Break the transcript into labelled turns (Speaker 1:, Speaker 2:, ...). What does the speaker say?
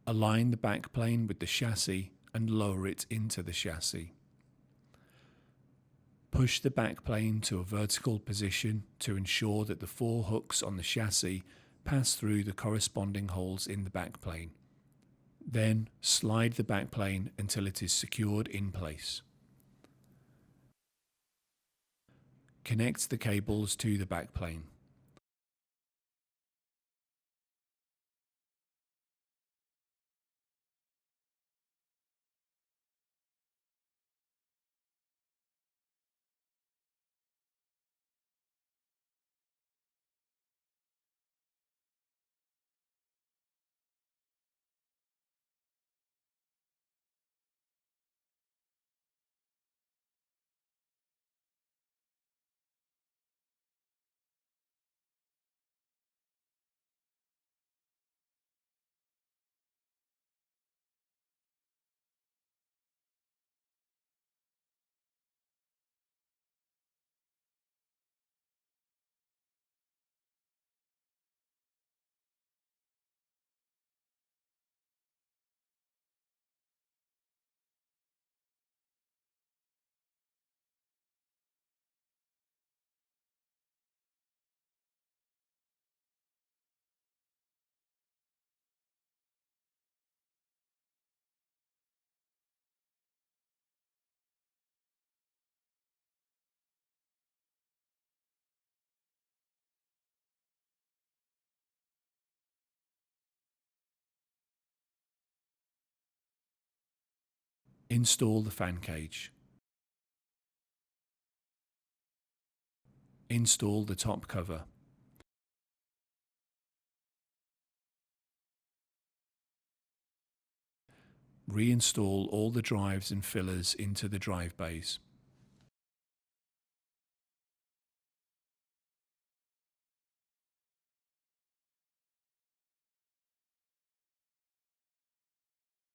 Speaker 1: Align the backplane with the chassis and lower it into the chassis. Push the backplane to a vertical position to ensure that the 4 hooks on the chassis pass through the corresponding holes in the backplane. Then slide the backplane until it is secured in place. Connect the cables to the backplane. Install the fan cage. Install the top cover. Reinstall all the drives and fillers into the drive bays.